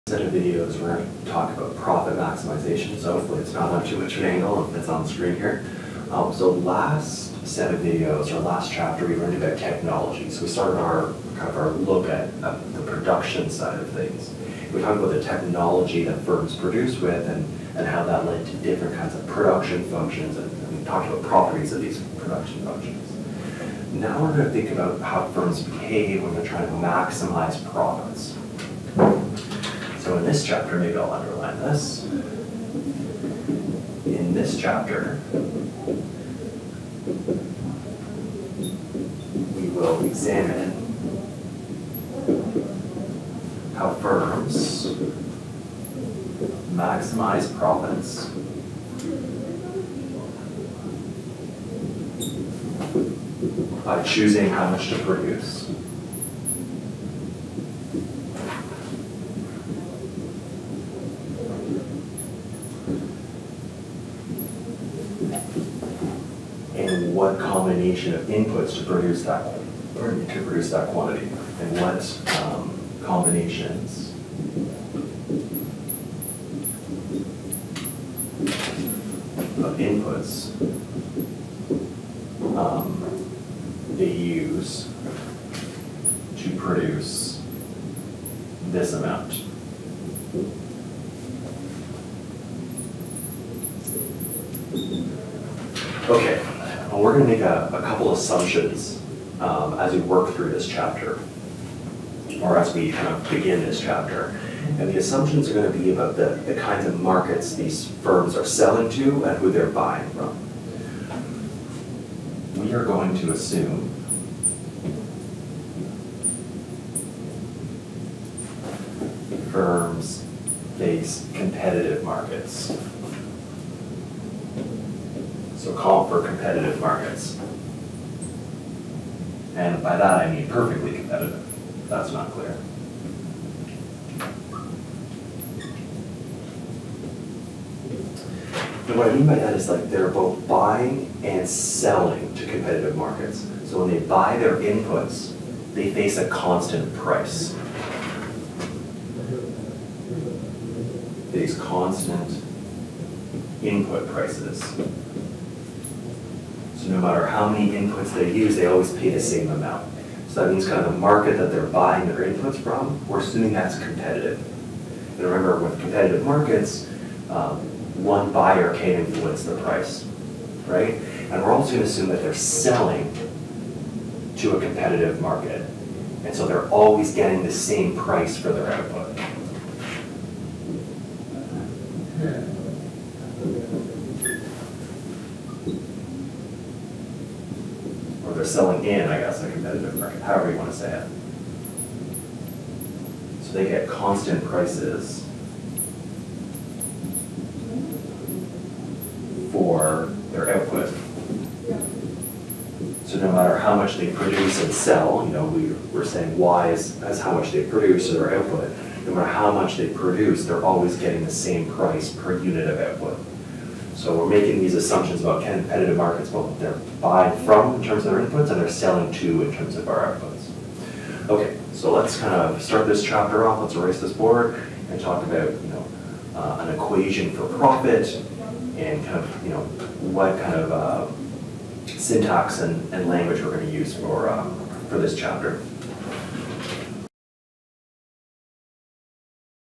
Set of videos, we're going to talk about profit maximization, so hopefully it's not on too much of an angle if it's on the screen here. So last set of videos, or last chapter, we learned about technology. So we started our look at the production side of things. We talked about the technology that firms produce with and how that led to different kinds of production functions, and we talked about properties of these production functions. Now we're going to think about how firms behave when they're trying to maximize profits. So in this chapter, maybe I'll underline this. In this chapter, we will examine how firms maximize profits by choosing how much to produce, and what combination of inputs to produce that quantity, and what combinations of inputs they use to produce this amount. Okay, well, we're going to make a couple assumptions as we work through this chapter, or as we kind of begin this chapter. And the assumptions are going to be about the kinds of markets these firms are selling to and who they're buying from. We are going to assume firms face competitive markets. So call for competitive markets. And by that I mean perfectly competitive. That's not clear. And what I mean by that is like they're both buying and selling to competitive markets. So when they buy their inputs, they face a constant price. They face constant input prices. So no matter how many inputs they use, they always pay the same amount. So that means kind of the market that they're buying their inputs from, we're assuming that's competitive. And remember, with competitive markets, one buyer can influence the price, right? And we're also going to assume that they're selling to a competitive market. And so they're always getting the same price for their output. Or they're selling in, I guess, a competitive market, however you want to say it. So they get constant prices for their output. So no matter how much they produce and sell, you know, we're saying Y is how much they produce or their output. No matter how much they produce, they're always getting the same price per unit of output. So we're making these assumptions about competitive markets, both they're buying from in terms of their inputs and they're selling to in terms of our outputs. Okay, so let's kind of start this chapter off. Let's erase this board and talk about, you know, an equation for profit and kind of, you know, what kind of syntax and language we're going to use for this chapter.